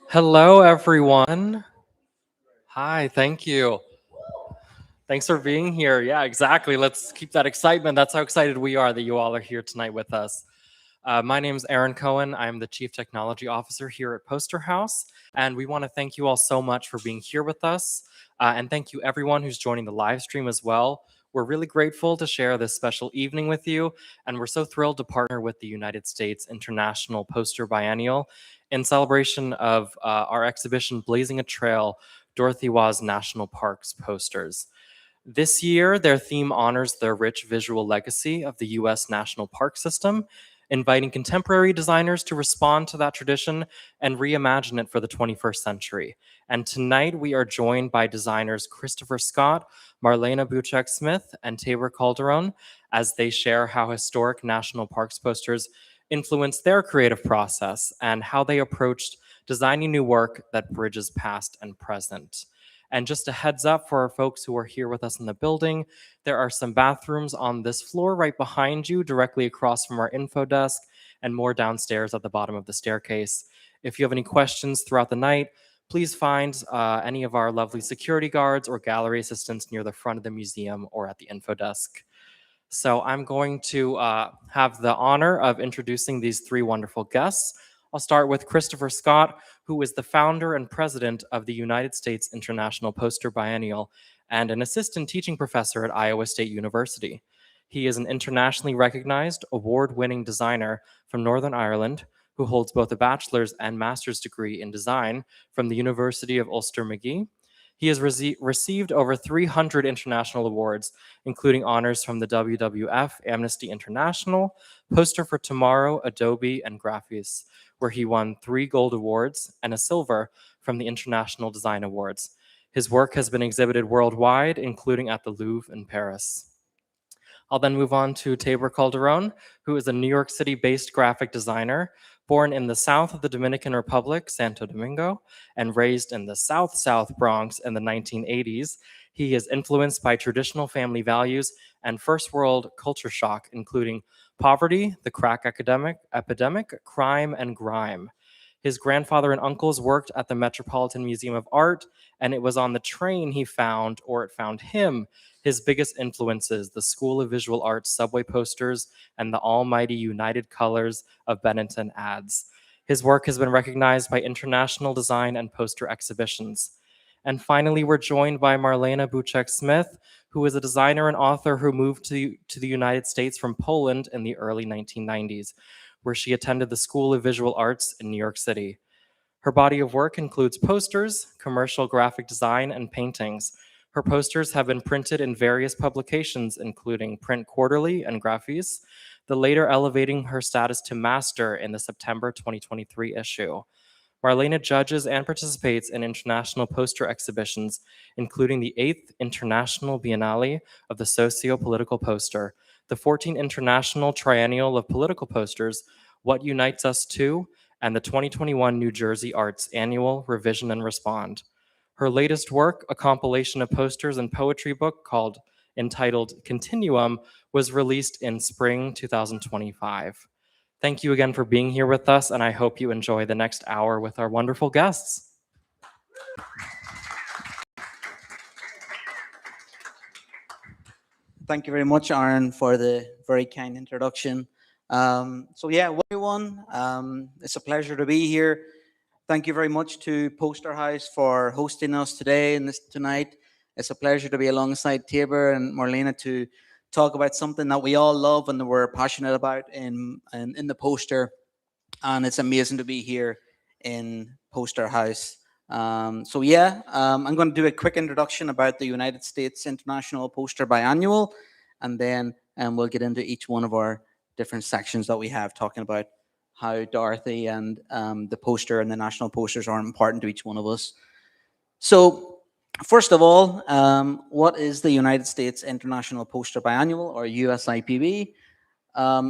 Hello, everyone. Hi, thank you. Thanks for being here. Yeah, exactly. Let's keep that excitement. That's how excited we are that you all are here tonight with us. My name is Aaron Cohen. I'm the Chief Technology Officer here at Poster House, and we want to thank you all so much for being here with us. And thank you everyone who's joining the live stream as well. We're really grateful to share this special evening with you, and we're so thrilled to partner with the United States International Poster Biennial in celebration of our exhibition Blazing a Trail, Dorothy Waugh's National Parks posters. This year, their theme honors the rich visual legacy of the U.S. National Park System, inviting contemporary designers to respond to that tradition and reimagine it for the 21st century. And tonight, we are joined by designers Christopher Scott, Marlena Buczek Smith, and Taber Calderon as they share how historic national parks posters influenced their creative process and how they approached designing new work that bridges past and present. And just a heads up for our folks who are here with us in the building, there are some bathrooms on this floor right behind you, directly across from our info desk, and more downstairs at the bottom of the staircase. If you have any questions throughout the night, please find any of our lovely security guards or gallery assistants near the front of the museum or at the info desk. So I'm going to have the honor of introducing these three wonderful guests. I'll start with Christopher Scott, who is the founder and president of the United States International Poster Biennial and an assistant teaching professor at Iowa State University. He is an internationally recognized, award-winning designer from Northern Ireland who holds both a bachelor's and master's degree in design from the University of Ulster, Magee. He has received over 300 international awards, including honors from the WWF, Amnesty International, Poster for Tomorrow, Adobe, and Graphis, where he won 3 gold awards and a silver from the International Design Awards. His work has been exhibited worldwide, including at the Louvre in Paris. I'll then move on to Taber Calderon, who is a New York City-based graphic designer, born in the south of the Dominican Republic, Santo Domingo, and raised in the South Bronx in the 1980s. He is influenced by traditional family values and first world culture shock, including poverty, the crack epidemic, crime, and grime. His grandfather and uncles worked at the Metropolitan Museum of Art, and it was on the train he found, or it found him, his biggest influences, the School of Visual Arts subway posters and the almighty United Colors of Benetton ads. His work has been recognized by international design and poster exhibitions. And finally, we're joined by Marlena Buczek Smith, who is a designer and author who moved to the United States from Poland in the early 1990s, where she attended the School of Visual Arts in New York City. Her body of work includes posters, commercial graphic design, and paintings. Her posters have been printed in various publications, including Print Quarterly and Graphis, the later elevating her status to master in the September 2023 issue. Marlena judges and participates in international poster exhibitions, including the 8th International Biennale of the Socio-Political Poster, the 14th International Triennial of Political Posters, What Unites Us Too, and the 2021 New Jersey Arts Annual Revision and Respond. Her latest work, a compilation of posters and poetry book entitled Continuum, was released in spring 2025. Thank you again for being here with us, and I hope you enjoy the next hour with our wonderful guests. Thank you very much, Aaron, for the very kind introduction. Everyone, it's a pleasure to be here. Thank you very much to Poster House for hosting us today and tonight. It's a pleasure to be alongside Taber and Marlena to talk about something that we all love and that we're passionate about in the poster. And it's amazing to be here in Poster House. I'm going to do a quick introduction about the United States International Poster Biennial, and then we'll get into each one of our different sections that we have, talking about how Dorothy and the poster and the national posters are important to each one of us. So, first of all, what is the United States International Poster Biennial, or USIPB?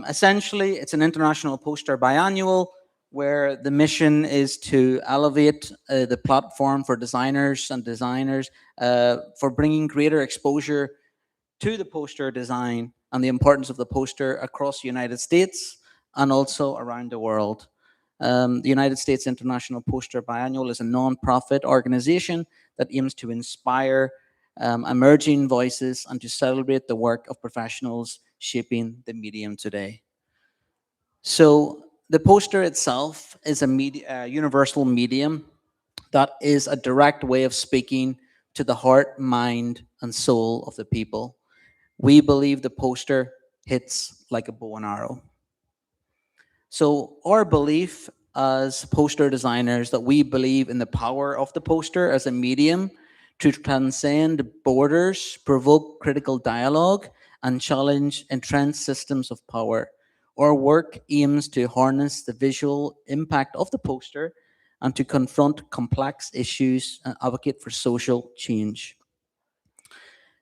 Essentially, it's an international poster biennial where the mission is to elevate the platform for designers for bringing greater exposure to the poster design and the importance of the poster across the United States. and also around the world. The United States International Poster Biennial is a non-profit organization that aims to inspire emerging voices and to celebrate the work of professionals shaping the medium today. So the poster itself is a universal medium that is a direct way of speaking to the heart, mind, and soul of the people. We believe the poster hits like a bow and arrow. So our belief as poster designers that we believe in the power of the poster as a medium to transcend borders, provoke critical dialogue, and challenge entrenched systems of power. Our work aims to harness the visual impact of the poster and to confront complex issues and advocate for social change.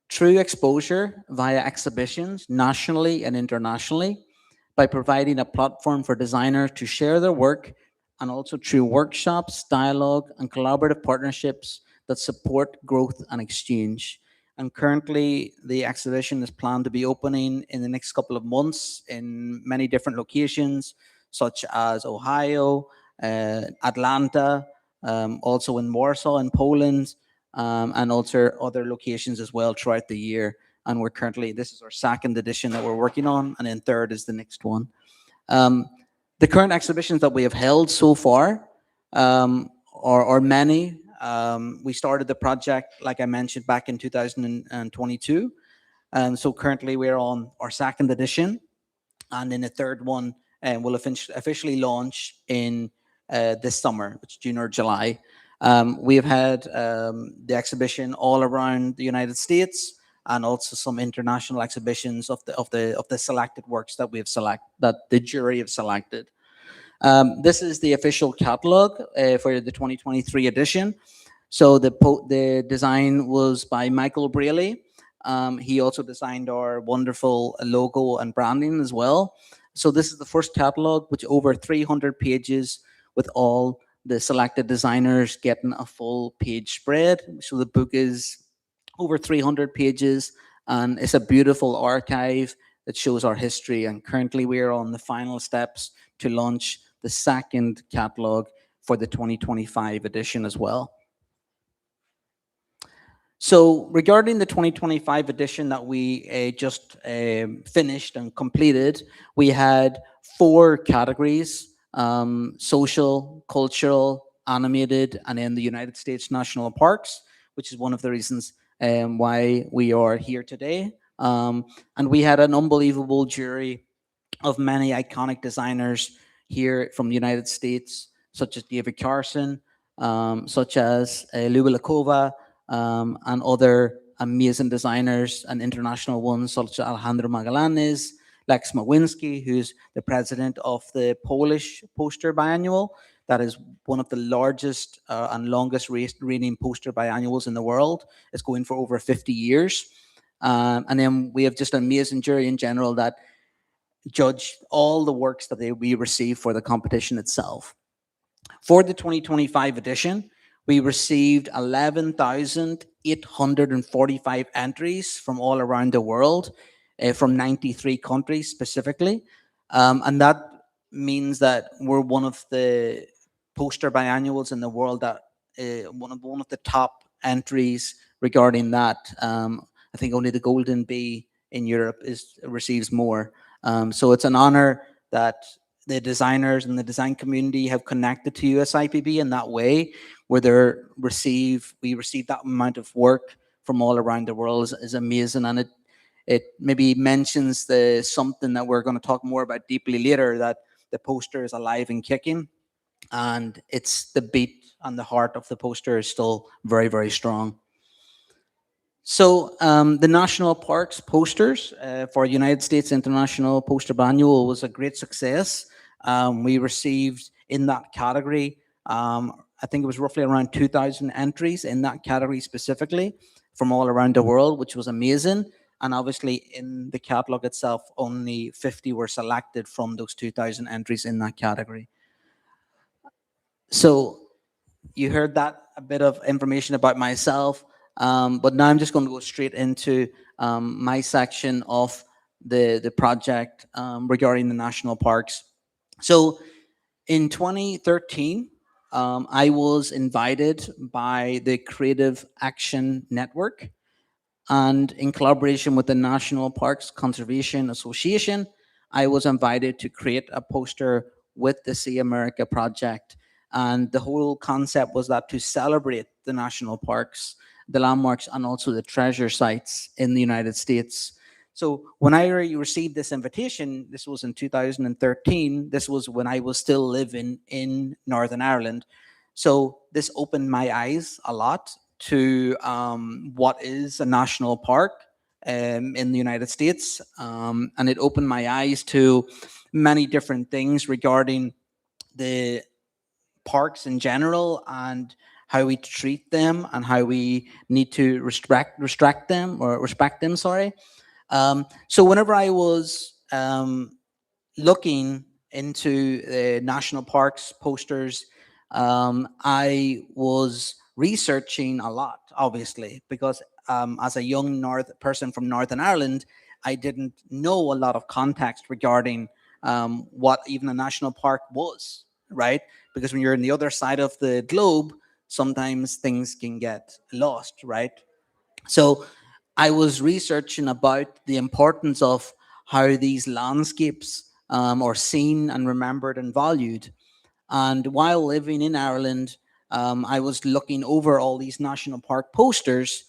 True exposure via exhibitions nationally and internationally by providing a platform for designers to share their work, and also through workshops, dialogue, and collaborative partnerships that support growth and exchange. And currently, the exhibition is planned to be opening in the next couple of months in many different locations, such as Ohio, Atlanta, also in Warsaw in Poland, and also other locations as well throughout the year. And we're currently, this is our second edition that we're working on, and then third is the next one. Um, the current exhibitions that we have held so far are many. We started the project, like I mentioned, back in 2022. So currently we're on our second edition, and then the third one will officially launch in this summer, which is June or July. We have had the exhibition all around the United States, and also some international exhibitions of the selected works that that the jury have selected. This is the official catalog for the 2023 edition. So the design was by Michael Braley. He also designed our wonderful logo and branding as well. So this is the first catalog, which over 300 pages, with all the selected designers getting a full page spread. So the book is over 300 pages, and it's a beautiful archive that shows our history. And currently we are on the final steps to launch the second catalog for the 2025 edition as well. So regarding the 2025 edition that we just finished and completed, we had 4 categories: social, cultural, animated, and then the United States National Parks, which is one of the reasons why we are here today. And we had an unbelievable jury of many iconic designers here from the United States, such as David Carson, such as Lubelakova, and other amazing designers and international ones, such as Alejandro Magallanes, Lex Małynski, who's the president of the Polish Poster Biennial. That is one of the largest and longest reigning poster biennials in the world. It's going for over 50 years. And then we have just an amazing jury in general that judge all the works that we receive for the competition itself. For the 2025 edition, we received 11,845 entries from all around the world, from 93 countries specifically. And that means that we're one of the poster biennials in the world that one of the top entries regarding that. I think only the Golden Bee in Europe receives more. So it's an honor that the designers and the design community have connected to USIPB in that way, where we receive that amount of work from all around the world is amazing. And it maybe mentions something that we're going to talk more about deeply later, that the poster is alive and kicking, and it's the beat and the heart of the poster is still very, very strong. So the National Parks posters for United States International Poster Biennial was a great success. We received in that category, I think it was roughly around 2,000 entries in that category specifically from all around the world, which was amazing. And obviously in the catalog itself, only 50 were selected from those 2,000 entries in that category. So you heard that a bit of information about myself, but now I'm just going to go straight into my section of the project regarding the national parks. So in 2013, I was invited by the Creative Action Network, and in collaboration with the National Parks Conservation Association, I was invited to create a poster with the See America project. And the whole concept was that to celebrate the national parks, the landmarks, and also the treasure sites in the United States. So when I received this invitation, this was in 2013. This was when I was still living in Northern Ireland. So this opened my eyes a lot to what is a national park in the United States. And it opened my eyes to many different things regarding the parks in general and how we treat them and how we need to respect them. Sorry. So whenever I was looking into the national parks posters, I was researching a lot, obviously, because as a young North person from Northern Ireland, I didn't know a lot of context regarding what even a national park was, right? Because when you're on the other side of the globe, sometimes things can get lost, right? So I was researching about the importance of how these landscapes are seen and remembered and valued. And while living in Ireland, I was looking over all these national park posters,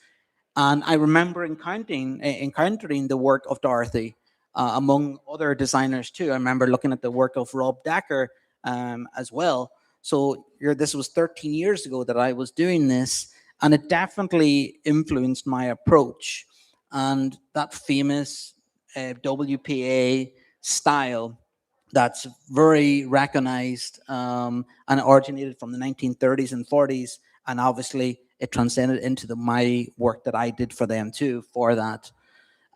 and I remember encountering the work of Dorothy, among other designers too. I remember looking at the work of Rob Decker as well. So this was 13 years ago that I was doing this, and it definitely influenced my approach. And that famous WPA style that's very recognized and originated from the 1930s and 40s, and obviously it transcended into my work that I did for them too for that.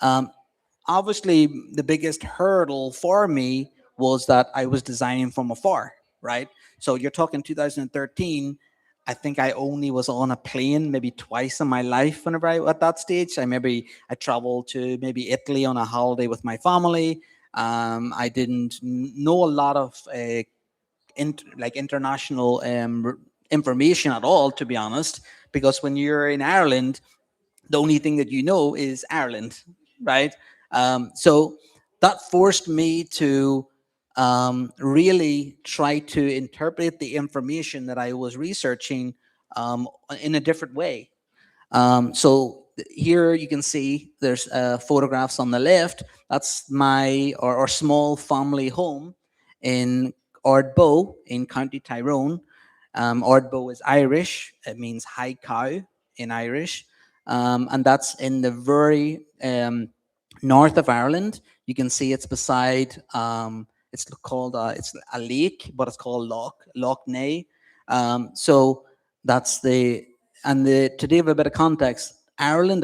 um, Obviously the biggest hurdle for me was that I was designing from afar, right? So you're talking 2013. I think I only was on a plane maybe twice in my life whenever I at that stage. I traveled to maybe Italy on a holiday with my family. I didn't know a lot of international information at all, to be honest, because when you're in Ireland, the only thing that you know is Ireland, right? So that forced me to really try to interpret the information that I was researching in a different way. Here you can see there's photographs on the left. That's my or small family home in Ardbow in County Tyrone. Ardbow is Irish. It means high cow in Irish. And that's in the very north of Ireland. You can see it's beside, it's a lake, but it's called Loch Ney. So that's to give a bit of context, Ireland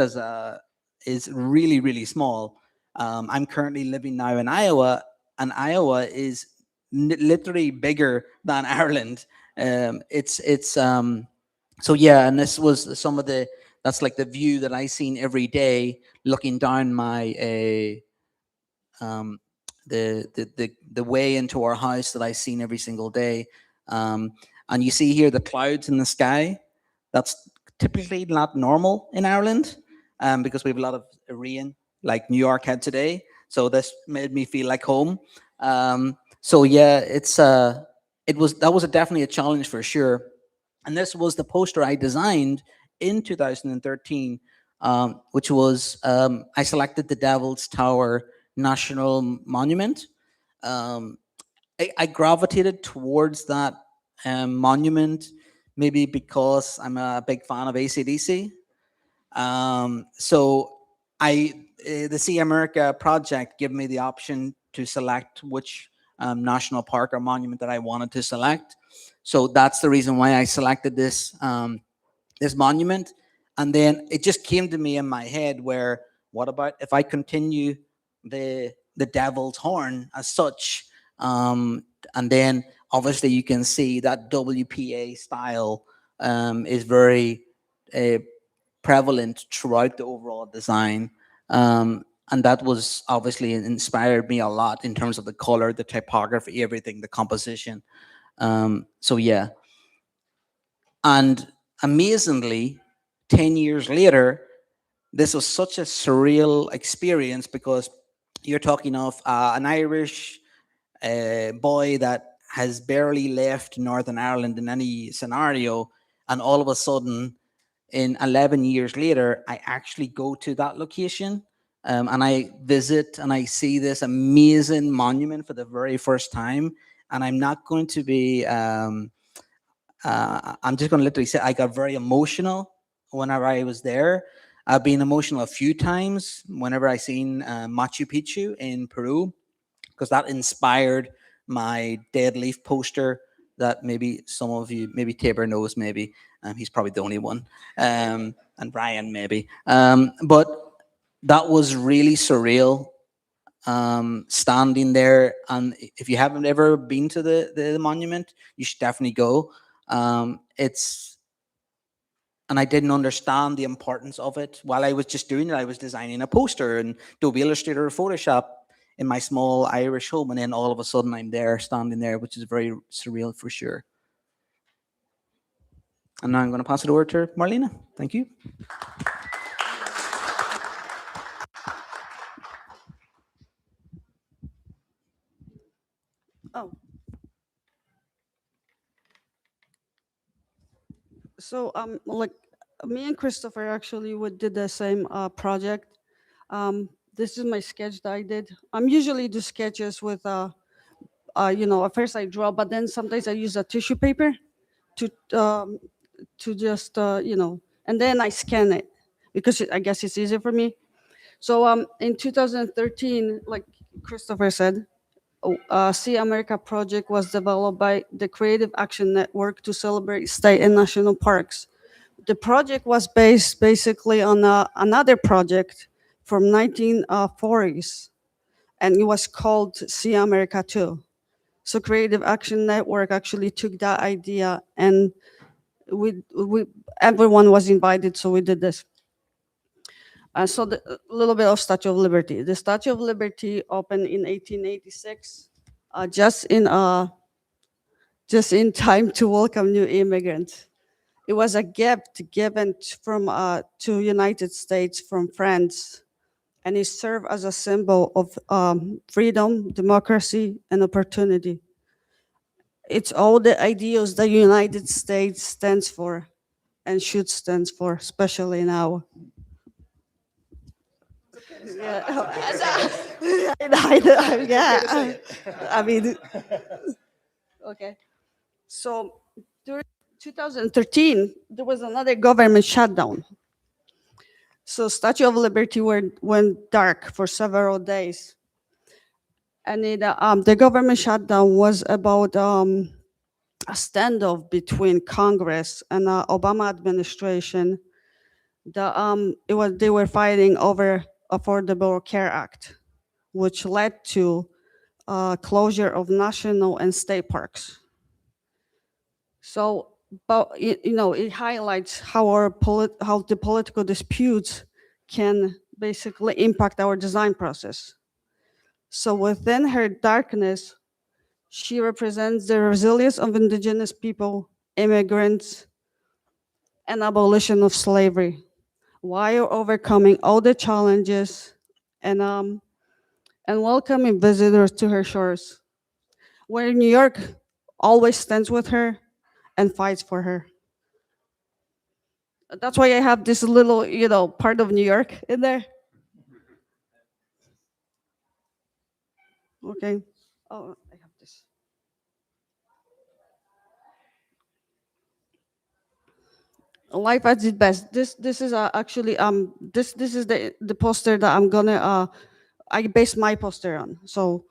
is really, really small. I'm currently living now in Iowa, and Iowa is literally bigger than Ireland. So yeah, and this was some of that's like the view that I seen every day looking down my um, the way into our house that I seen every single day. Um, and you see here the clouds in the sky. That's typically not normal in Ireland, because we have a lot of rain, like New York had today. So this made me feel like home. So yeah, that was definitely a challenge for sure. And this was the poster I designed in 2013, which was I selected the Devil's Tower National Monument. Um, I gravitated towards that monument maybe because I'm a big fan of ACDC. So the See America project gave me the option to select which national park or monument that I wanted to select. So that's the reason why I selected this monument. And then it just came to me in my head where, what about if I continue the devil's horn as such? And then obviously you can see that WPA style is very uh, prevalent throughout the overall design. And that was obviously inspired me a lot in terms of the color, the typography, everything, the composition. So yeah, and amazingly, 10 years later, this was such a surreal experience because you're talking of an Irish boy that has barely left Northern Ireland in any scenario, and all of a sudden, in 11 years later, I actually go to that location, and I visit and I see this amazing monument for the very first time. And I'm not going to be, I'm just going to literally say I got very emotional whenever I was there. I've been emotional a few times whenever I seen Machu Picchu in Peru, because that inspired my dead leaf poster that maybe some of you, maybe Taber knows, maybe he's probably the only one, and Ryan maybe. But that was really surreal, standing there. And if you haven't ever been to the monument, you should definitely go. It's And I didn't understand the importance of it while I was just doing it. I was designing a poster in Adobe Illustrator or Photoshop in my small Irish home, and then all of a sudden I'm there, standing there, which is very surreal for sure. And now I'm going to pass it over to Marlena. Thank you. Oh, so like me and Christopher actually would did the same project. This is my sketch that I did. I'm usually do sketches with at first I draw, but then sometimes I use a tissue paper to just and then I scan it because I guess it's easier for me. So in 2013, like Christopher said, See America project was developed by the Creative Action Network to celebrate state and national parks. The project was based basically on another project from 1940s, and it was called See America 2. So Creative Action Network actually took that idea, and we everyone was invited, so we did this. So a little bit of Statue of Liberty. The Statue of Liberty opened in 1886, just in time to welcome new immigrants. It was a gift given from to United States from France, and it served as a symbol of freedom, democracy, and opportunity. It's all the ideals the United States stands for and should stand for, especially now. Yeah, yeah. I mean, okay. So during 2013, there was another government shutdown. So Statue of Liberty went dark for several days. And the government shutdown was about a standoff between Congress and Obama administration. They were fighting over Affordable Care Act, which led to closure of national and state parks. So, but it highlights how the political disputes can basically impact our design process. So within her darkness, she represents the resilience of indigenous people, immigrants, and abolition of slavery, while overcoming all the challenges and welcoming visitors to her shores, where New York always stands with her and fights for her. That's why I have this little, part of New York in there. Okay. Oh, I have this. Life at its best. This is actually this is the poster that I'm gonna I base my poster on. So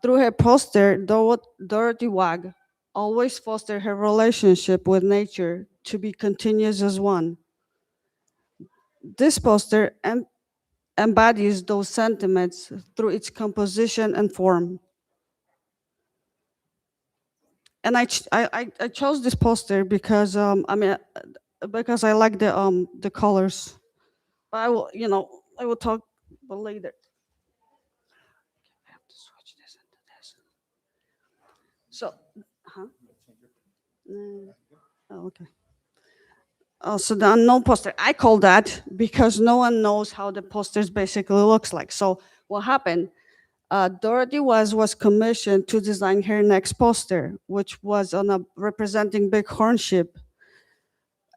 through her poster, Dorothy Waugh always fostered her relationship with nature to be continuous as one. This poster embodies those sentiments through its composition and form. And I chose this poster because because I like the colors. But I will talk but later. I have to switch this into this. So, huh? Oh, okay. Oh, so the unknown poster. I call that because no one knows how the posters basically looks like. So what happened? Dorothy was commissioned to design her next poster, which was on a representing bighorn sheep.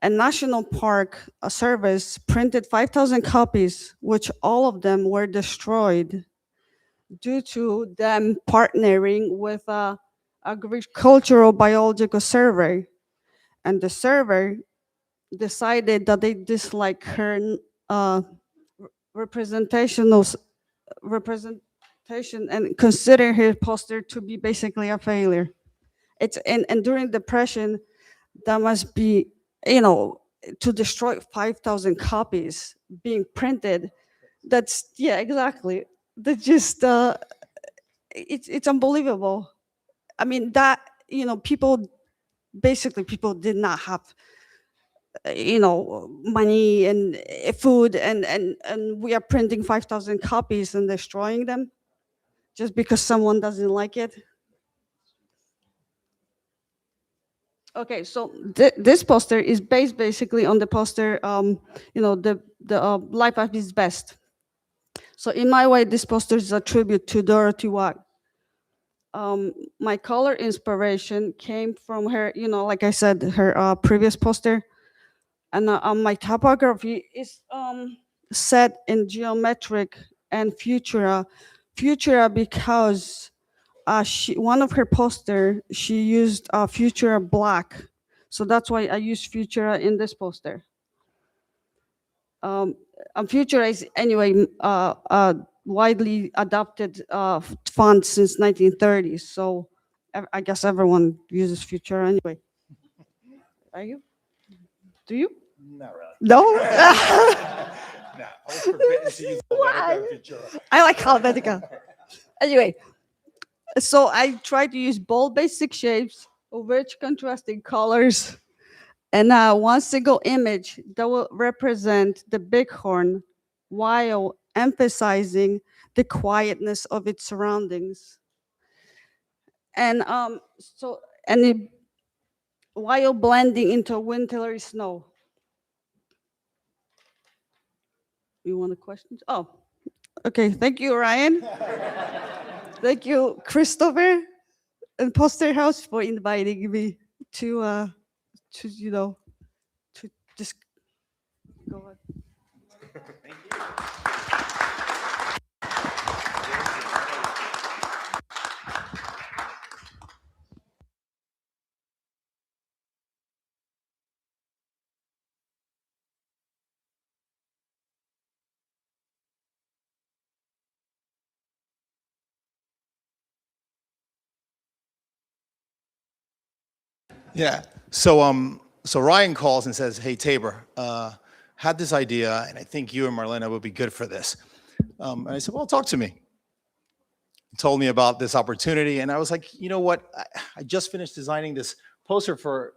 A national park service printed 5,000 copies, which all of them were destroyed due to them partnering with a agricultural biological survey. And the survey decided that they dislike her uh, representational representation and consider her poster to be basically a failure. It's and during depression, that must be, you know, to destroy 5,000 copies being printed. That's, yeah, exactly. That just it's unbelievable. I mean, that, you know, people did not have money and food, and we are printing 5,000 copies and destroying them just because someone doesn't like it. Okay, so this poster is based basically on the poster, the Life at its Best. So in my way, this poster is a tribute to Dorothy Waugh. My color inspiration came from her, like I said, her previous poster. And my typography is set in geometric and Futura because one of her poster, she used Futura black. So that's why I use Futura in this poster. Futura is anyway widely adopted font since 1930s. So I guess everyone uses Futura anyway. Are you? Do you? Not really. No? No, I was forbidden to use Helvetica and Futura. I like Helvetica. Anyway, so I try to use bold basic shapes, rich contrasting colors, and one single image that will represent the bighorn while emphasizing the quietness of its surroundings. And while blending into wintry snow. You want a question? Oh, okay. Thank you, Ryan. Thank you, Christopher and Poster House for inviting me to to just go on. Yeah. So Ryan calls and says, "Hey Taber, had this idea, and I think you and Marlena would be good for this." And I said, "Well, talk to me." He told me about this opportunity, and I was like, "You know what? I just finished designing this poster for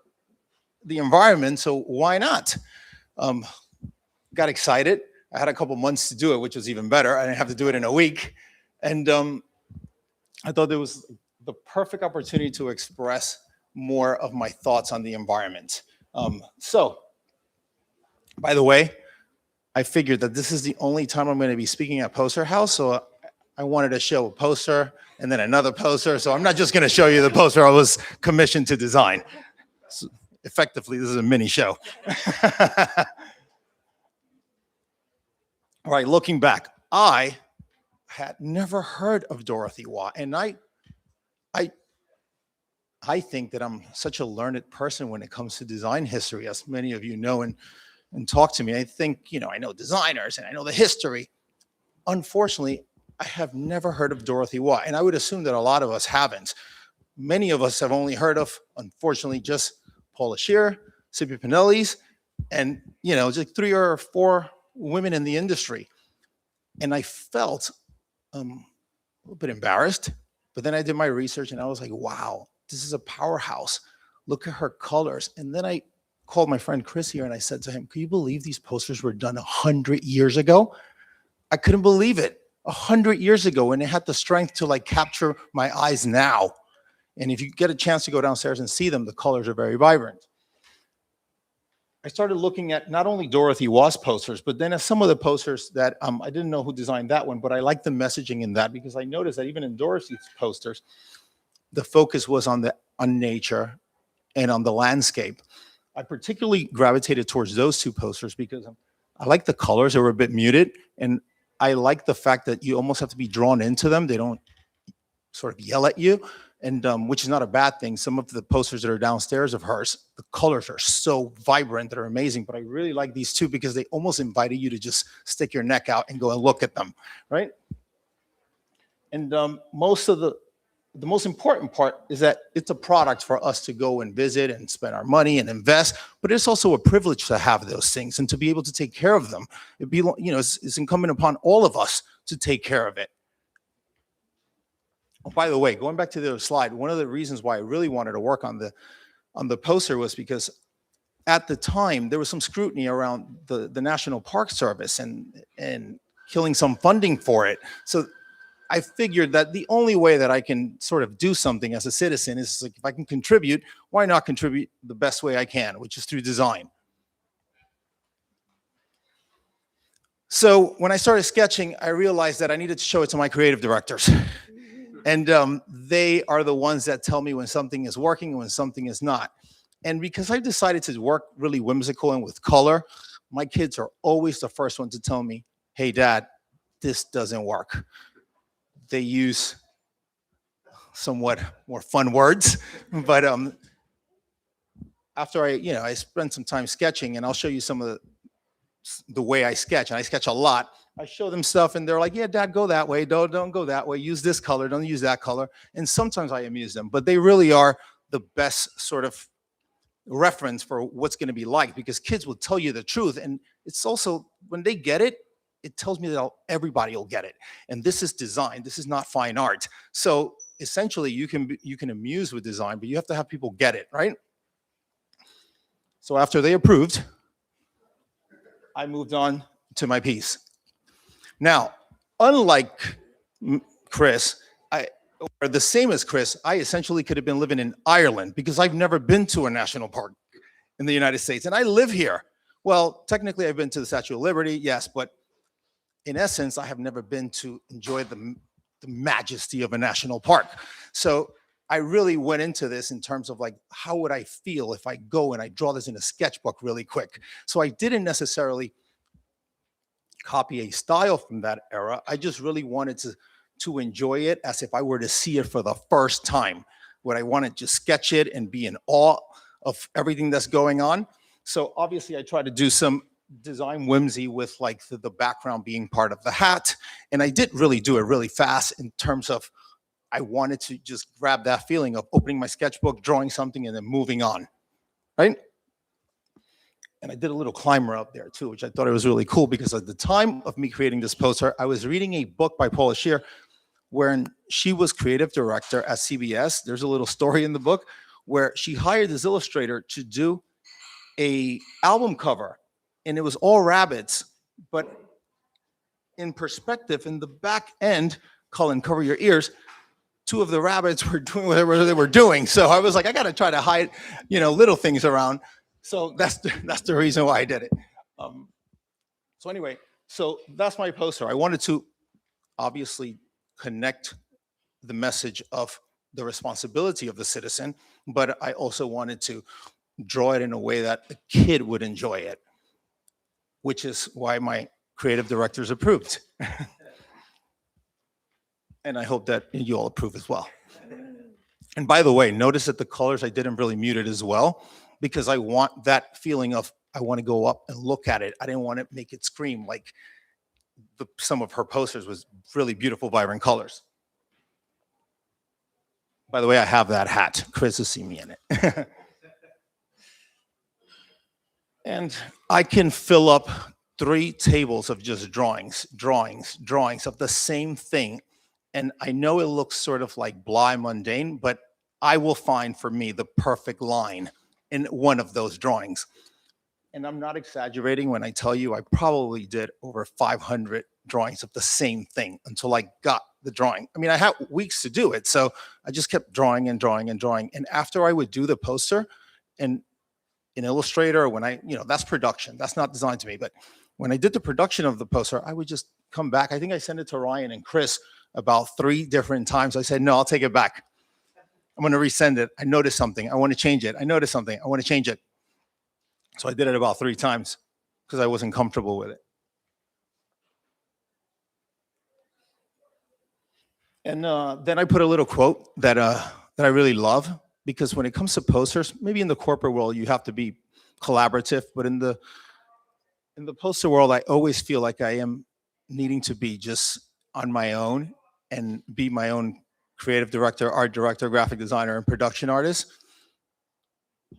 the environment, so why not?" Got excited. I had a couple months to do it, which was even better. I didn't have to do it in a week, and I thought it was the perfect opportunity to express more of my thoughts on the environment. So, by the way, I figured that this is the only time I'm going to be speaking at Poster House, so I wanted to show a poster and then another poster, so I'm not just going to show you the poster I was commissioned to design. So effectively, this is a mini show. All right, looking back, I had never heard of Dorothy Waugh, and I think that I'm such a learned person when it comes to design history, as many of you know and talk to me. I think, I know designers and I know the history. Unfortunately, I have never heard of Dorothy Waugh, and I would assume that a lot of us haven't. Many of us have only heard of, unfortunately, just Paula Scher, Scipio Pinelli's, and, just 3 or 4 women in the industry. And I felt a little bit embarrassed, but then I did my research and I was like, wow, this is a powerhouse. Look at her colors. And then I called my friend Chris here and I said to him, can you believe these posters were done 100 years ago? I couldn't believe it. 100 years ago, and it had the strength to like capture my eyes now. And if you get a chance to go downstairs and see them, the colors are very vibrant. I started looking at not only Dorothy Waugh's posters, but then at some of the posters that I didn't know who designed that one, but I liked the messaging in that because I noticed that even in Dorothy's posters, the focus was on nature and on the landscape. I particularly gravitated towards those two posters because I like the colors. They were a bit muted, and I like the fact that you almost have to be drawn into them. They don't sort of yell at you, and which is not a bad thing. Some of the posters that are downstairs of hers, the colors are so vibrant, they're amazing, but I really like these two because they almost invited you to just stick your neck out and go and look at them, right? And the most important part is that it's a product for us to go and visit and spend our money and invest, but it's also a privilege to have those things and to be able to take care of them. It's incumbent upon all of us to take care of it. Oh, by the way, going back to the other slide, one of the reasons why I really wanted to work on the poster was because at the time there was some scrutiny around the National Park Service and killing some funding for it. So I figured that the only way that I can sort of do something as a citizen is like, if I can contribute, why not contribute the best way I can, which is through design. So when I started sketching, I realized that I needed to show it to my creative directors. And they are the ones that tell me when something is working and when something is not. And because I decided to work really whimsical and with color, my kids are always the first one to tell me, hey, Dad, this doesn't work. They use somewhat more fun words, but after I spent some time sketching, and I'll show you some of the way I sketch, and I sketch a lot. I show them stuff, and they're like, "Yeah, Dad, go that way. Don't go that way. Use this color. Don't use that color." And sometimes I amuse them, but they really are the best sort of reference for what's going to be like, because kids will tell you the truth, and it's also when they get it. It tells me that everybody will get it. And this is design. This is not fine art. So essentially, you can amuse with design, but you have to have people get it, right? So after they approved, I moved on to my piece. Now, unlike Chris, or the same as Chris, I essentially could have been living in Ireland because I've never been to a national park in the United States, and I live here. Well, technically, I've been to the Statue of Liberty, yes, but in essence, I have never been to enjoy the majesty of a national park. So I really went into this in terms of like, how would I feel if I go and I draw this in a sketchbook really quick? So I didn't necessarily copy a style from that era. I just really wanted to enjoy it as if I were to see it for the first time. Would I want to just sketch it and be in awe of everything that's going on? So obviously I tried to do some design whimsy with like the background being part of the hat. And I did really do it really fast in terms of I wanted to just grab that feeling of opening my sketchbook, drawing something, and then moving on, right? And I did a little climber up there too, which I thought it was really cool because at the time of me creating this poster, I was reading a book by Paula Scheer wherein she was creative director at CBS. There's a little story in the book where she hired this illustrator to do a album cover. And it was all rabbits, but in perspective, in the back end, Cullen, cover your ears, two of the rabbits were doing whatever they were doing. So I was like, I got to try to hide, little things around. So that's the reason why I did it. So anyway, so that's my poster. I wanted to obviously connect the message of the responsibility of the citizen, but I also wanted to draw it in a way that a kid would enjoy it, which is why my creative directors approved. And I hope that you all approve as well. And by the way, notice that the colors I didn't really mute it as well, because I want that feeling of, I want to go up and look at it. I didn't want to make it scream like some of her posters was really beautiful, vibrant colors. By the way, I have that hat. Chris has seen me in it. And I can fill up 3 tables of just drawings of the same thing. And I know it looks sort of like blah, mundane, but I will find for me the perfect line in one of those drawings. And I'm not exaggerating when I tell you I probably did over 500 drawings of the same thing until I got the drawing. I mean, I had weeks to do it, so I just kept drawing and drawing and drawing. And after I would do the poster, and in Illustrator, when that's production, that's not design to me, but when I did the production of the poster, I would just come back. I think I sent it to Ryan and Chris about 3 different times. I said, no, I'll take it back. I'm going to resend it. I noticed something. I want to change it. I noticed something. I want to change it. So I did it about 3 times because I wasn't comfortable with it. And then I put a little quote that I really love, because when it comes to posters, maybe in the corporate world, you have to be collaborative, but in the poster world, I always feel like I am needing to be just on my own and be my own creative director, art director, graphic designer, and production artist,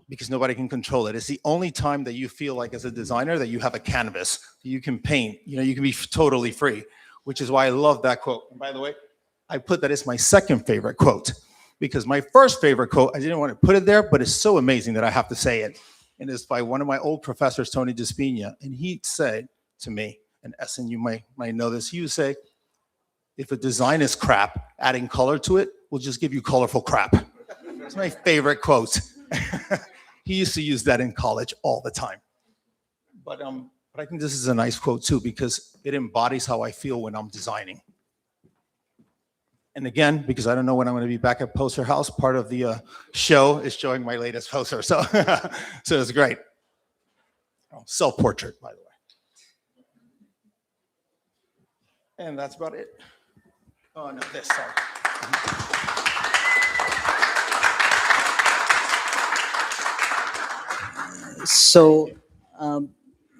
because nobody can control it. It's the only time that you feel like, as a designer, that you have a canvas that you can paint. You can be totally free, which is why I love that quote. And by the way, I put that as my second favorite quote, because my first favorite quote, I didn't want to put it there, but it's so amazing that I have to say it. And it's by one of my old professors, Tony DeSpina. And he said to me, and Essen, you might know this, he would say, if a design is crap, adding color to it will just give you colorful crap. It's my favorite quote. He used to use that in college all the time. But I think this is a nice quote too, because it embodies how I feel when I'm designing. And again, because I don't know when I'm going to be back at Poster House, part of the show is showing my latest poster. So, so it's great. Oh, self-portrait, by the way. And that's about it. Oh, no, this, sorry. So,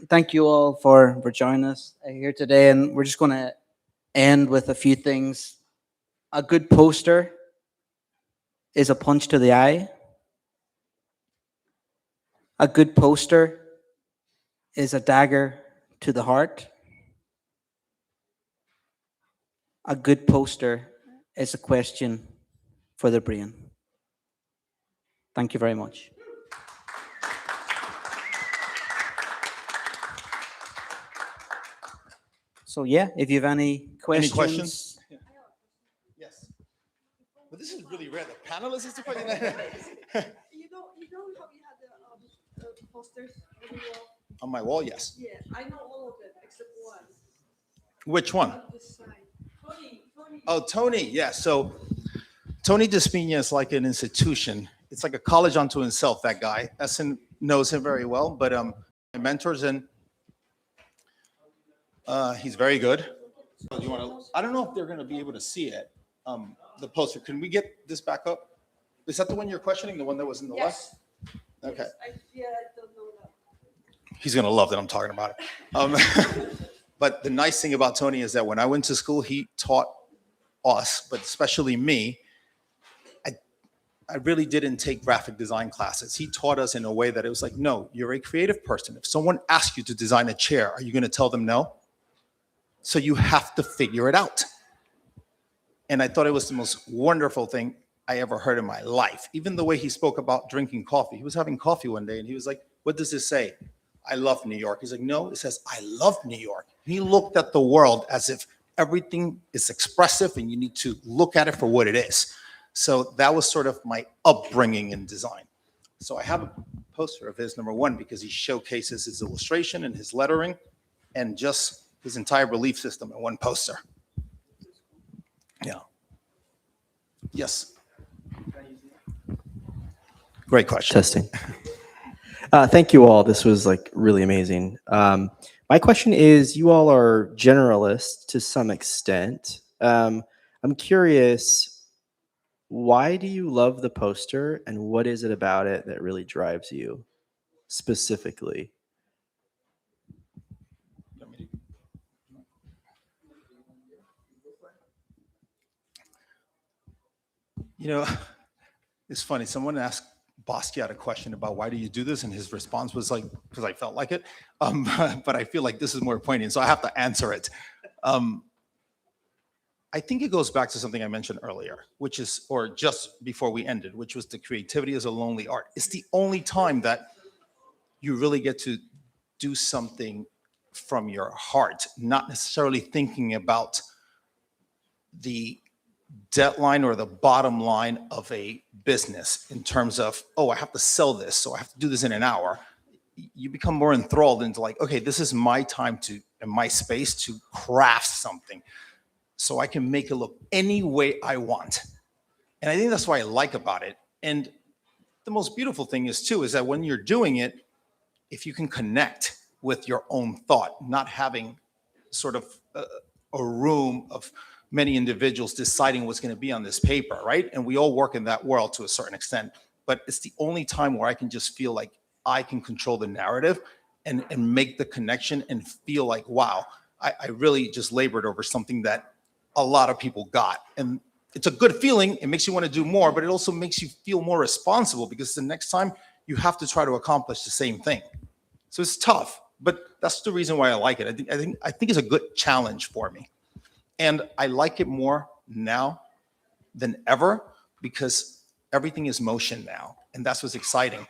thank you all for joining us here today. And we're just going to end with a few things. A good poster is a punch to the eye. A good poster is a dagger to the heart. A good poster is a question for the brain. Thank you very much. So yeah, if you have any questions. Any questions? Yeah. Yes. But this is really rare. The panelists is the question. You know how we had the posters on the wall? On my wall, yes. Yeah, I know all of it except one. Which one? On this side. Tony. Oh, Tony. Yeah. So Tony DeSpina is like an institution. It's like a college unto himself, that guy. Essen knows him very well, but my mentors, and he's very good. So do you want to? I don't know if they're going to be able to see it. The poster. Can we get this back up? Is that the one you're questioning? The one that was in the Yes. left? Okay. I don't know that. He's going to love that I'm talking about it. But the nice thing about Tony is that when I went to school, he taught us, but especially me. I really didn't take graphic design classes. He taught us in a way that it was like, no, you're a creative person. If someone asks you to design a chair, are you going to tell them no? So you have to figure it out. And I thought it was the most wonderful thing I ever heard in my life. Even the way he spoke about drinking coffee. He was having coffee one day and he was like, what does this say? I love New York. He's like, no, it says, I love New York. He looked at the world as if everything is expressive and you need to look at it for what it is. So that was sort of my upbringing in design. So I have a poster of his, number one, because he showcases his illustration and his lettering and just his entire belief system in one poster. Yeah. Yes. Great question. Testing. Thank you all. This was like really amazing. My question is, you all are generalists to some extent. I'm curious, why do you love the poster and what is it about it that really drives you specifically? You know, it's funny. Someone asked Basquiat a question about why do you do this? And his response was like, because I felt like it. But I feel like this is more poignant, so I have to answer it. I think it goes back to something I mentioned earlier, which is, or just before we ended, which was the creativity is a lonely art. It's the only time that you really get to do something from your heart, not necessarily thinking about the deadline or the bottom line of a business in terms of, oh, I have to sell this, so I have to do this in an hour. You become more enthralled into like, okay, this is my time to, and my space to craft something so I can make it look any way I want. And I think that's what I like about it. And the most beautiful thing is too, is that when you're doing it, if you can connect with your own thought, not having sort of a room of many individuals deciding what's going to be on this paper, right? And we all work in that world to a certain extent, but it's the only time where I can just feel like I can control the narrative and make the connection and feel like, wow, I really just labored over something that a lot of people got. And it's a good feeling. It makes you want to do more, but it also makes you feel more responsible because the next time you have to try to accomplish the same thing. So it's tough, but that's the reason why I like it. I think it's a good challenge for me. And I like it more now than ever because everything is motion now. And that's what's exciting.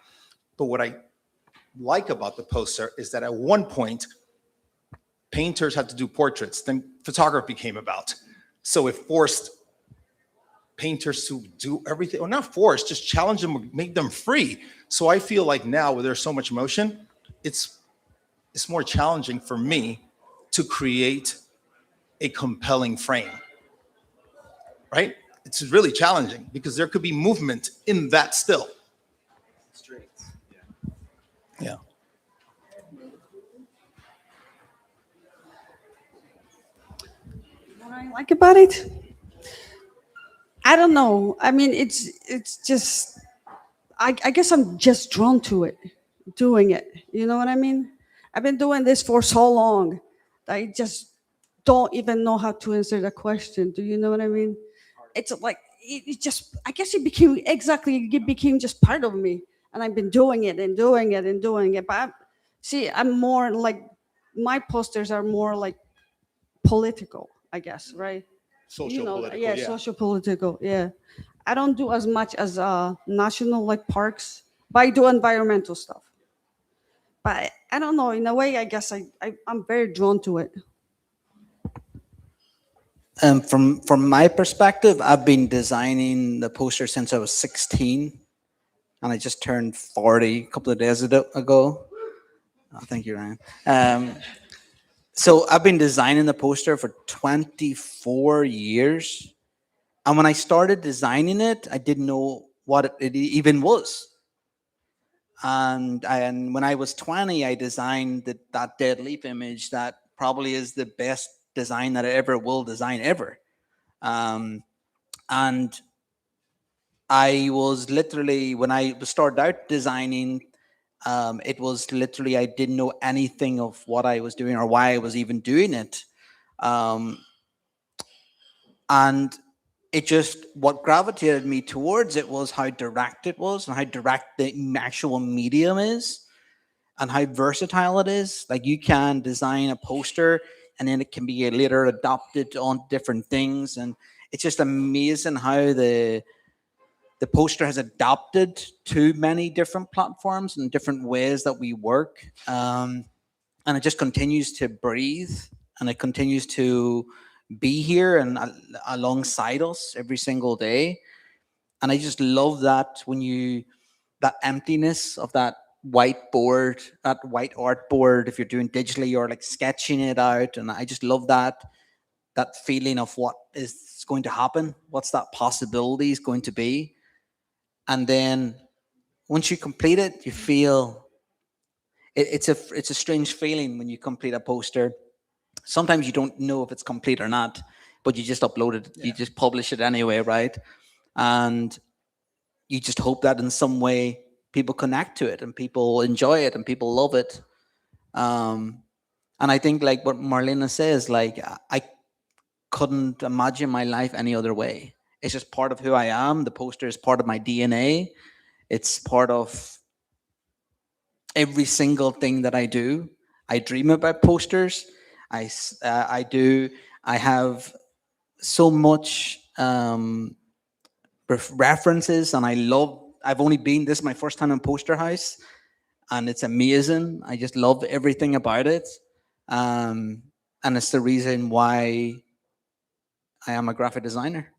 But what I like about the poster is that at one point, painters had to do portraits, then photography came about. So it forced painters to do everything, or not forced, just challenge them, make them free. So I feel like now where there's so much motion, it's more challenging for me to create a compelling frame, right? It's really challenging because there could be movement in that still. Yeah. What I like about it, I don't know. I mean, it's just, I guess I'm just drawn to it, doing it. You know what I mean? I've been doing this for so long that I just don't even know how to answer the question. Do you know what I mean? It's like, it just, I guess it became just part of me. And I've been doing it and doing it and doing it. But I'm more like, my posters are more like political, I guess, right? Social-political, yeah, social political, yeah. I don't do as much as national like parks, but I do environmental stuff. But I don't know, in a way, I guess I'm very drawn to it. From my perspective, I've been designing the poster since I was 16, and I just turned 40 a couple of days ago. Oh, thank you, Ryan. So I've been designing the poster for 24 years. And when I started designing it, I didn't know what it even was. And when I was 20, I designed that dead leaf image that probably is the best design that I ever will design ever. And I was literally, when I started out designing, it was literally, I didn't know anything of what I was doing or why I was even doing it. And it just, what gravitated me towards it was how direct it was and how direct the actual medium is and how versatile it is. Like you can design a poster and then it can be later adopted on different things. And it's just amazing how the poster has adapted to many different platforms and different ways that we work. And it just continues to breathe and it continues to be here and alongside us every single day. And I just love that that emptiness of that whiteboard, that white artboard, if you're doing digitally or like sketching it out. And I just love that feeling of what is going to happen. What's that possibility is going to be. And then once you complete it, you feel it's a strange feeling when you complete a poster. Sometimes you don't know if it's complete or not, but you just upload it, you just publish it anyway, right? And you just hope that in some way people connect to it and people enjoy it and people love it. And I think like what Marlena says, like I couldn't imagine my life any other way. It's just part of who I am. The poster is part of my DNA. It's part of every single thing that I do. I dream about posters. I have so much references, and I've only been, this is my first time in Poster House, and it's amazing. I just love everything about it. And it's the reason why I am a graphic designer.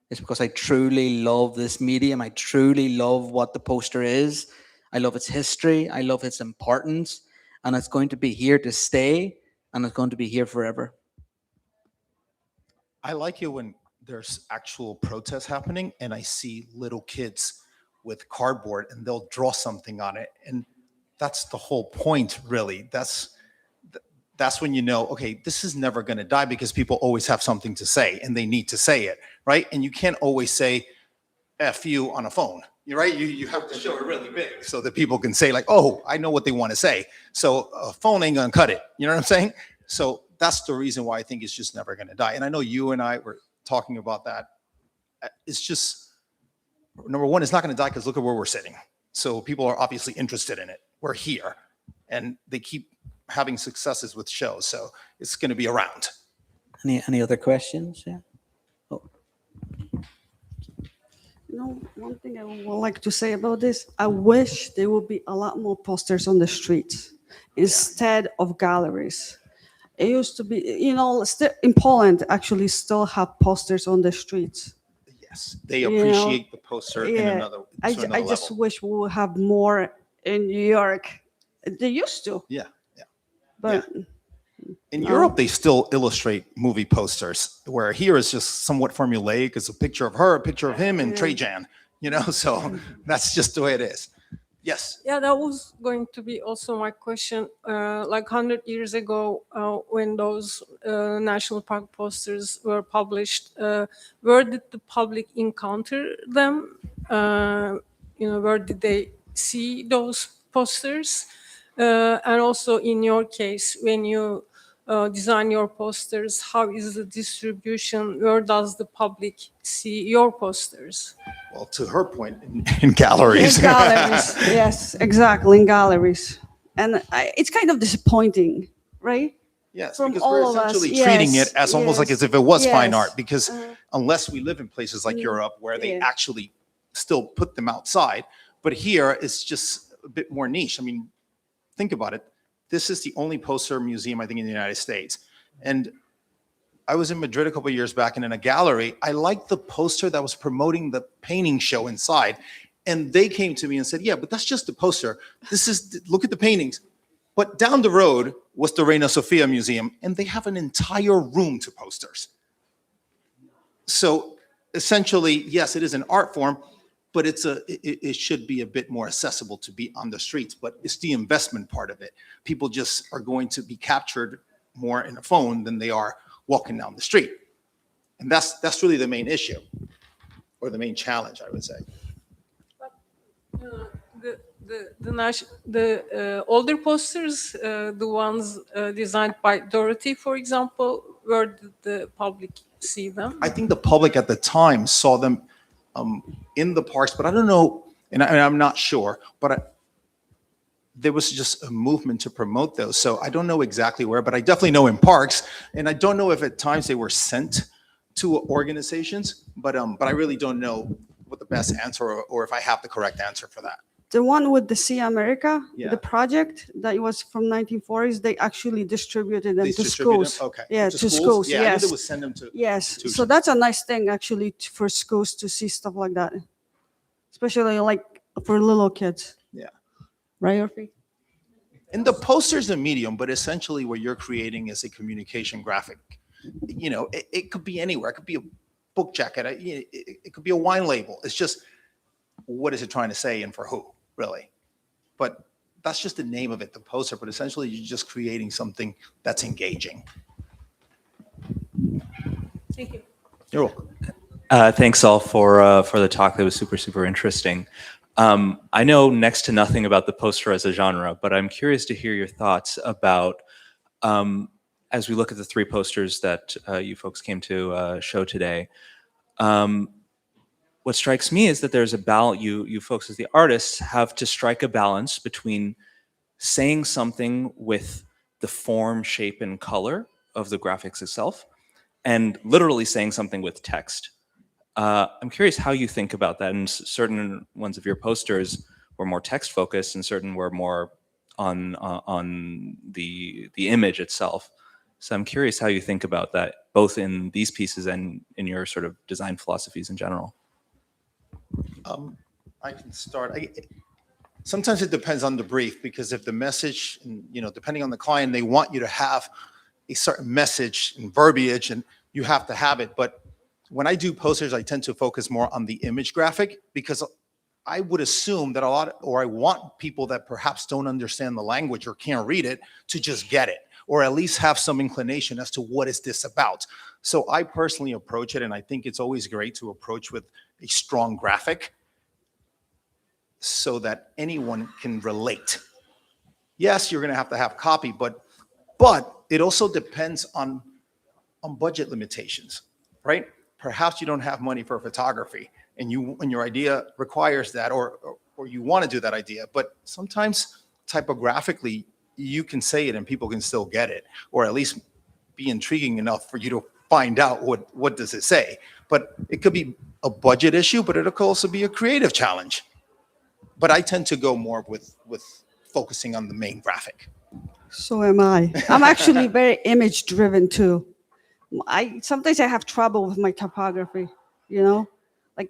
It's because I truly love this medium. I truly love what the poster is. I love its history. I love its importance. And it's going to be here to stay, and it's going to be here forever. I like it when there's actual protests happening and I see little kids with cardboard and they'll draw something on it. And that's the whole point, really. That's when you know, okay, this is never going to die, because people always have something to say and they need to say it, right? And you can't always say F you on a phone, you're right? You have to show it really big so that people can say like, oh, I know what they want to say. So a phone ain't going to cut it. You know what I'm saying? So that's the reason why I think it's just never going to die. And I know you and I were talking about that. It's just, number one, it's not going to die because look at where we're sitting. So people are obviously interested in it. We're here and they keep having successes with shows. So it's going to be around. Any other questions? Yeah. Oh. You know, one thing I would like to say about this, I wish there would be a lot more posters on the streets instead of galleries. It used to be, you know, in Poland actually still have posters on the streets. Yes, they You know, appreciate the poster in Yeah, another, I, to ju- another I just level. wish we would have more in New York. They used to, Yeah. but In Europe, they still illustrate movie posters, where here is just somewhat formulaic. It's a picture of her, a picture of him, and Yeah. Trajan, you know, so that's just the way it is. Yes. Yeah, that was going to be also my question. Like 100 years ago, when those national park posters were published, where did the public encounter them? Where did they see those posters? And also, in your case, when you design your posters, how is the distribution? Where does the public see your posters? Well, to her point, in galleries. in galleries, yes, exactly, in galleries. And it's kind of disappointing, right? Yes, From because we're all of us, essentially treating yes, it as almost like yes, as if it was fine yes. art, because unless we live in places like Europe where they yeah. actually still put them outside, but here it's just a bit more niche. I mean, think about it. This is the only poster museum, I think, in the United States. And I was in Madrid a couple of years back, and in a gallery, I liked the poster that was promoting the painting show inside. And they came to me and said, yeah, but that's just the poster. Look at the paintings. But down the road was the Reina Sofia Museum, and they have an entire room to posters. So essentially, yes, it is an art form, but it should be a bit more accessible to be on the streets. But it's the investment part of it. People just are going to be captured more in a phone than they are walking down the street. And that's really the main issue, or the main challenge, I would say. The older posters, the ones designed by Dorothy, for example, where did the public see them? I think the public at the time saw them in the parks, but I don't know, and I'm not sure, but there was just a movement to promote those. So I don't know exactly where, but I definitely know in parks, and I don't know if at times they were sent to organizations, but I really don't know what the best answer or if I have the correct answer for that. The one with the See America, Yeah. the project that was from 1940s, they actually distributed them They to distribute schools. them? Okay. Yeah, to schools. Yeah, I knew Yes. they would send them to Yes, so institutions. that's a nice thing actually for schools to see stuff like that, especially like for little kids. Yeah. Right, Orphe? And the poster's a medium, but essentially what you're creating is a communication graphic. You know, it could be anywhere. It could be a book jacket. It could be a wine label. It's just, what is it trying to say and for who, really? But that's just the name of it, the poster. But essentially, you're just creating something that's engaging. Thank you. You're welcome. Thanks all for the talk. That was super interesting. I know next to nothing about the poster as a genre, but I'm curious to hear your thoughts about, as we look at the three posters that you folks came to show today. What strikes me is that there's a balance. You folks as the artists have to strike a balance between saying something with the form, shape, and color of the graphics itself, and literally saying something with text. I'm curious how you think about that. And certain ones of your posters were more text focused and certain were more on the image itself. So I'm curious how you think about that, both in these pieces and in your sort of design philosophies in general. I can start. Sometimes it depends on the brief, because if the message, depending on the client, they want you to have a certain message and verbiage, and you have to have it. But when I do posters, I tend to focus more on the image graphic, because I would assume that I want people that perhaps don't understand the language or can't read it to just get it, or at least have some inclination as to what is this about. So I personally approach it, and I think it's always great to approach with a strong graphic so that anyone can relate. Yes, you're going to have copy, but it also depends on budget limitations, right? Perhaps you don't have money for photography, and your idea requires that, or you want to do that idea, but sometimes typographically you can say it and people can still get it, or at least be intriguing enough for you to find out what does it say. But it could be a budget issue, but it could also be a creative challenge. But I tend to go more with focusing on the main graphic. So am I. I'm actually very image driven too. Sometimes I have trouble with my typography, like,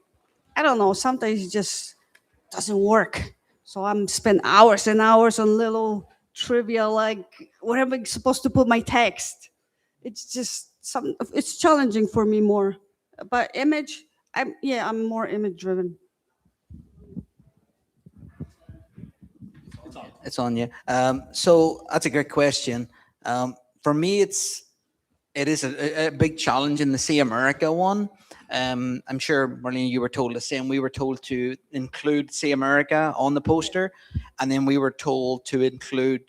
I don't know, sometimes it just doesn't work. So I'm spend hours and hours on little trivia, like, where am I supposed to put my text? It's just it's challenging for me more. But image, I'm more image driven. It's on you. So that's a great question. For me, it is a big challenge in the See America one. I'm sure, Marlena, you were told the same. We were told to include See America on the poster, and then we were told to include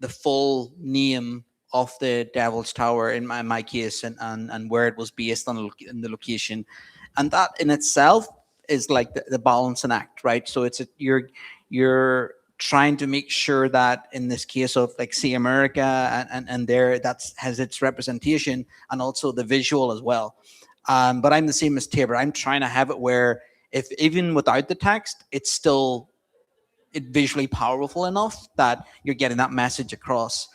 the full name of the Devil's Tower in my case, and where it was based on in the location. And that in itself is like the balancing act, right? So you're trying to make sure that in this case of like See America and there, that's has its representation and also the visual as well. But I'm the same as Taber. I'm trying to have it where if even without the text, it's still visually powerful enough that you're getting that message across.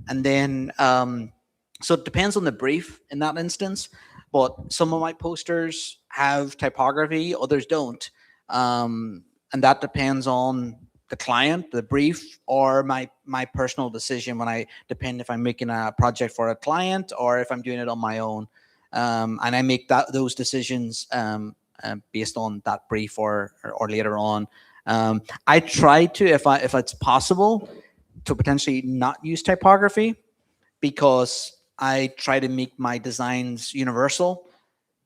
And then, so it depends on the brief in that instance, but some of my posters have typography, others don't. And that depends on the client, the brief, or my personal decision depend if I'm making a project for a client or if I'm doing it on my own. And I make those decisions based on that brief or later on. I try to, if it's possible, to potentially not use typography, because I try to make my designs universal.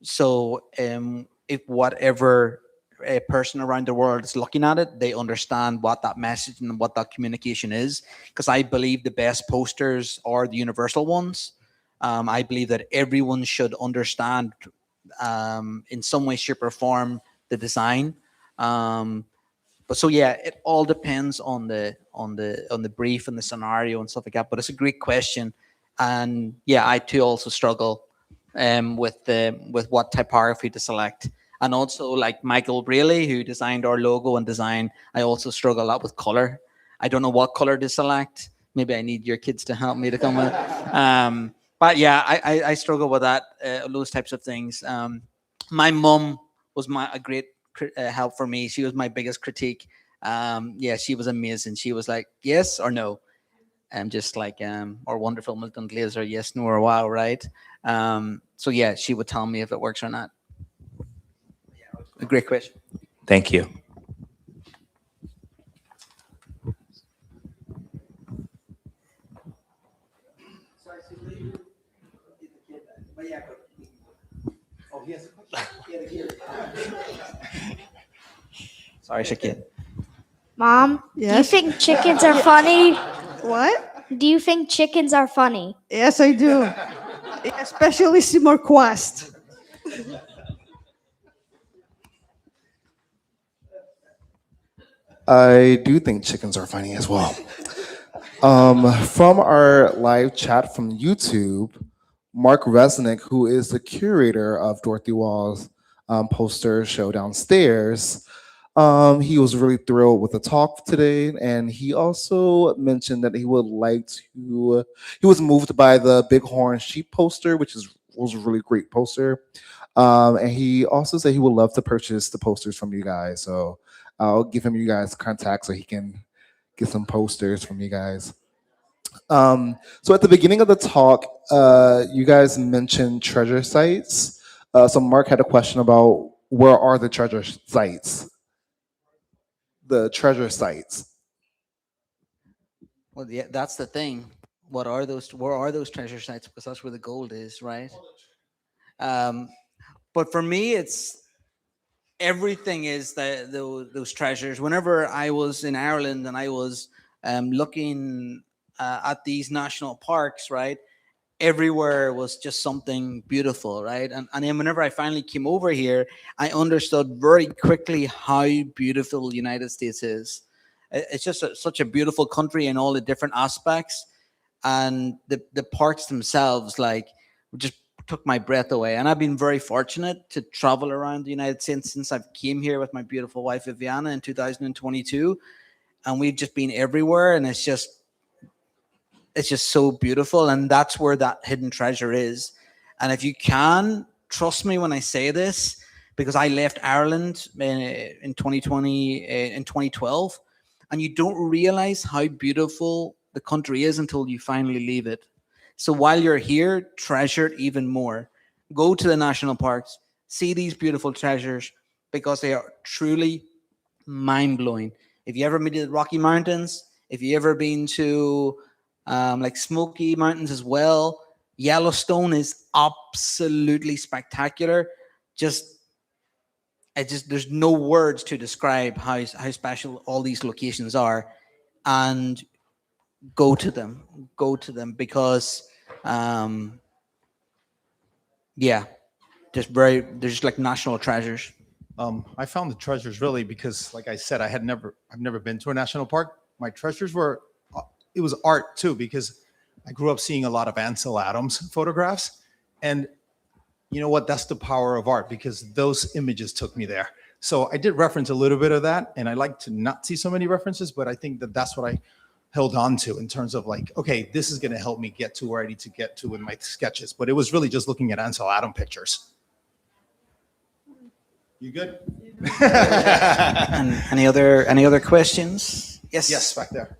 So if whatever a person around the world is looking at it, they understand what that message and what that communication is. Because I believe the best posters are the universal ones. I believe that everyone should understand in some way, shape, or form the design. But so yeah, it all depends on the brief and the scenario and stuff like that. But it's a great question, and yeah, I too also struggle with what typography to select. And also, like Michael Braley, who designed our logo and design, I also struggle a lot with color. I don't know what color to select. Maybe I need your kids to help me to come with. But yeah, I struggle with that, those types of things. My mum was a great help for me. She was my biggest critique. Yeah, she was amazing. She was like, yes or no. Just like our wonderful Milton Glaser, yes, no, or wow, right? So yeah, she would tell me if it works or not. A great question. Thank you. Sorry, Shakir. Mom, Yes? do you think chickens are funny? What? Do you think chickens are funny? Yes, I do. Especially Seymour Quest. I do think chickens are funny as well. From our live chat from YouTube, Mark Resnick, who is the curator of Dorothy Waugh's poster show downstairs, He was really thrilled with the talk today, and he also mentioned that he would like to. He was moved by the Bighorn sheep poster, which was a really great poster. And he also said he would love to purchase the posters from you guys. So I'll give him you guys contact so he can get some posters from you guys. So at the beginning of the talk, you guys mentioned treasure sites. So Mark had a question about where are the treasure sites? The treasure sites. Well, yeah, that's the thing. What are those? Where are those treasure sites? Because that's where the gold is, right? But for me, it's everything is those treasures. Whenever I was in Ireland and I was looking at these national parks, right? Everywhere was just something beautiful, right? And then whenever I finally came over here, I understood very quickly how beautiful the United States is. It's just such a beautiful country in all the different aspects, and the parks themselves, like, just took my breath away. And I've been very fortunate to travel around the United States since I've came here with my beautiful wife Viviana in 2022, and we've just been everywhere, and it's just so beautiful. And that's where that hidden treasure is. And if you can trust me when I say this, because I left Ireland in 2020 in 2012, and you don't realize how beautiful the country is until you finally leave it. So while you're here, treasure it even more. Go to the national parks, see these beautiful treasures, because they are truly mind-blowing. If you ever been to the Rocky Mountains, if you ever been to like Smoky Mountains as well, Yellowstone is absolutely spectacular. There's no words to describe how special all these locations are. And go to them because yeah, they're just like national treasures. I found the treasures really because, like I said, I've never been to a national park. My treasures were, it was art too, because I grew up seeing a lot of Ansel Adams photographs, and you know what? That's the power of art, because those images took me there. So I did reference a little bit of that, and I like to not see so many references, but I think that that's what I held on to in terms of like, okay, this is going to help me get to where I need to get to in my sketches. But it was really just looking at Ansel Adams pictures. You good? And any other questions? Yes. Yes, back there.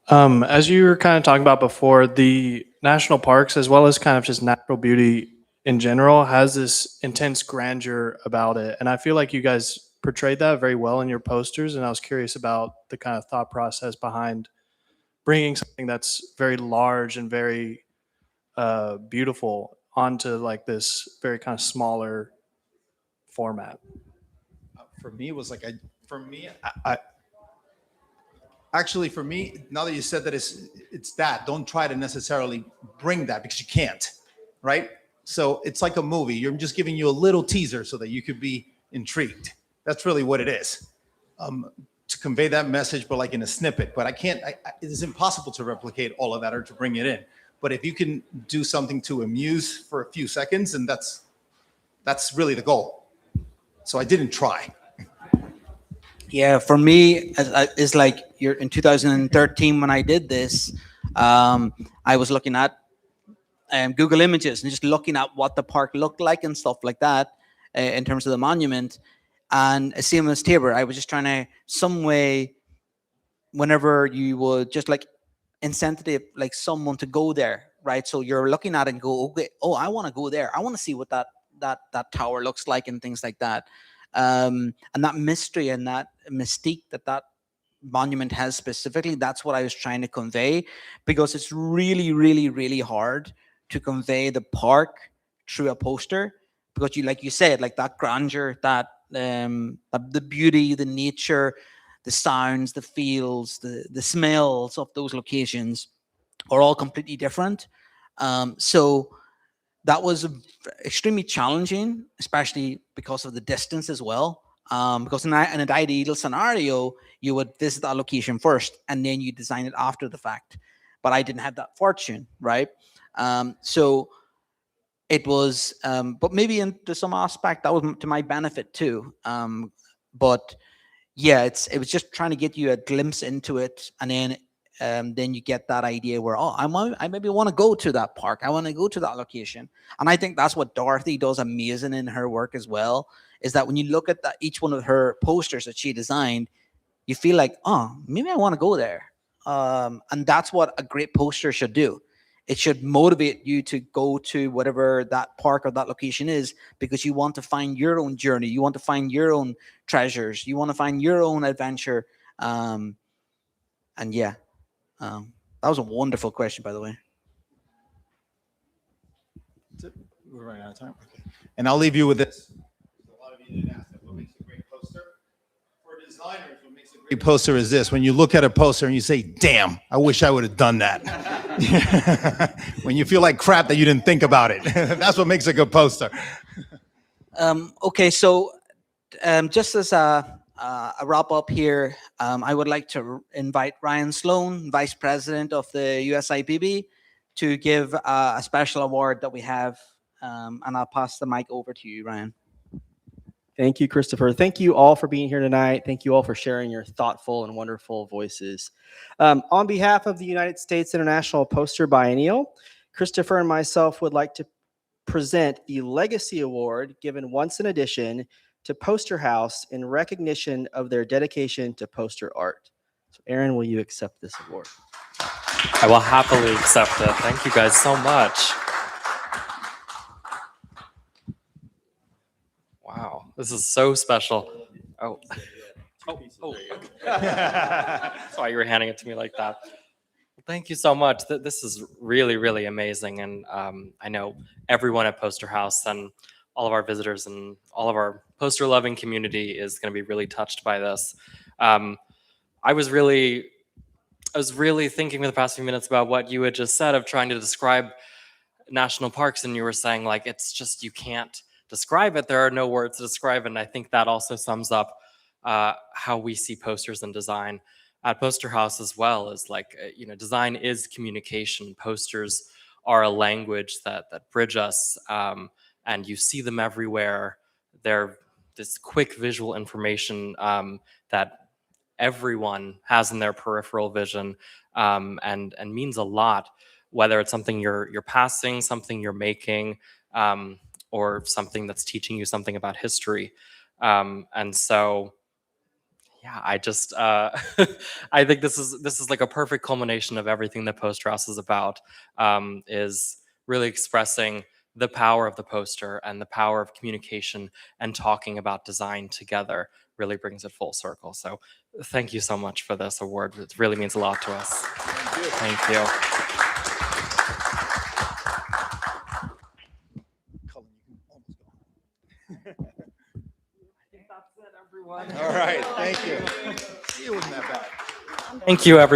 As you were kind of talking about before, the national parks, as well as kind of just natural beauty in general, has this intense grandeur about it. And I feel like you guys portrayed that very well in your posters. And I was curious about the kind of thought process behind bringing something that's very large and very beautiful onto like this very kind of smaller format. For me, it was like, actually, for me, now that you said that it's that, don't try to necessarily bring that, because you can't, right? So it's like a movie. You're just giving you a little teaser so that you could be intrigued. That's really what it is, to convey that message, but like in a snippet. But it is impossible to replicate all of that or to bring it in. But if you can do something to amuse for a few seconds, and that's really the goal. So I didn't try. Yeah, for me, it's like you're in 2013 when I did this. I was looking at Google Images and just looking at what the park looked like and stuff like that in terms of the monument. And same as Taber, I was just trying to some way, whenever you would just like incentive like someone to go there, right? So you're looking at it and go, okay, oh, I want to go there. I want to see what that tower looks like and things like that. And that mystery and that mystique that monument has specifically, that's what I was trying to convey, because it's really, really, really hard to convey the park through a poster, because like you said, like that grandeur, that the beauty, the nature, the sounds, the feels, the smells of those locations are all completely different. So that was extremely challenging, especially because of the distance as well. Because in an ideal scenario, you would visit that location first and then you design it after the fact. But I didn't have that fortune, right? So it was, but maybe into some aspect that was to my benefit too. But yeah, it was just trying to get you a glimpse into it, and then you get that idea where, oh, I maybe want to go to that park. I want to go to that location. And I think that's what Dorothy does amazing in her work as well, is that when you look at each one of her posters that she designed, you feel like, oh, maybe I want to go there. And that's what a great poster should do. It should motivate you to go to whatever that park or that location is, because you want to find your own journey. You want to find your own treasures. You want to find your own adventure. And yeah, that was a wonderful question, by the way. We're running out of time. Okay. And I'll leave you with this. A lot of you didn't ask that. What makes a great poster? For designers, what makes a great poster is this. When you look at a poster and you say, damn, I wish I would have done that. When you feel like crap that you didn't think about it. That's what makes a good poster. Okay, so just as a wrap up here, I would like to invite Ryan Sloan, Vice President of the USIPB, to give a special award that we have. And I'll pass the mic over to you, Ryan. Thank you, Christopher. Thank you all for being here tonight. Thank you all for sharing your thoughtful and wonderful voices. On behalf of the United States International Poster Biennial, Christopher and myself would like to present the Legacy Award, given once in addition to Poster House in recognition of their dedication to poster art. So Aaron, will you accept this award? I will happily accept it. Thank you guys so much. Wow, this is so special. Oh. That's why you were handing it to me like that. Thank you so much. This is really, really amazing. And I know everyone at Poster House and all of our visitors and all of our poster-loving community is going to be really touched by this. I was really thinking for the past few minutes about what you had just said of trying to describe national parks, and you were saying, like, it's just, you can't describe it. There are no words to describe it. And I think that also sums up how we see posters and design at Poster House as well. Is like, design is communication. Posters are a language that bridge us, and you see them everywhere. They're this quick visual information that everyone has in their peripheral vision, and means a lot, whether it's something you're passing, something you're making, or something that's teaching you something about history. And so, yeah, I just, I think this is like a perfect culmination of everything that Poster House is about, is really expressing the power of the poster and the power of communication, and talking about design together really brings it full circle. So thank you so much for this award. It really means a lot to us. Thank you. All right, thank you. See, it wasn't that bad. Thank you, everyone.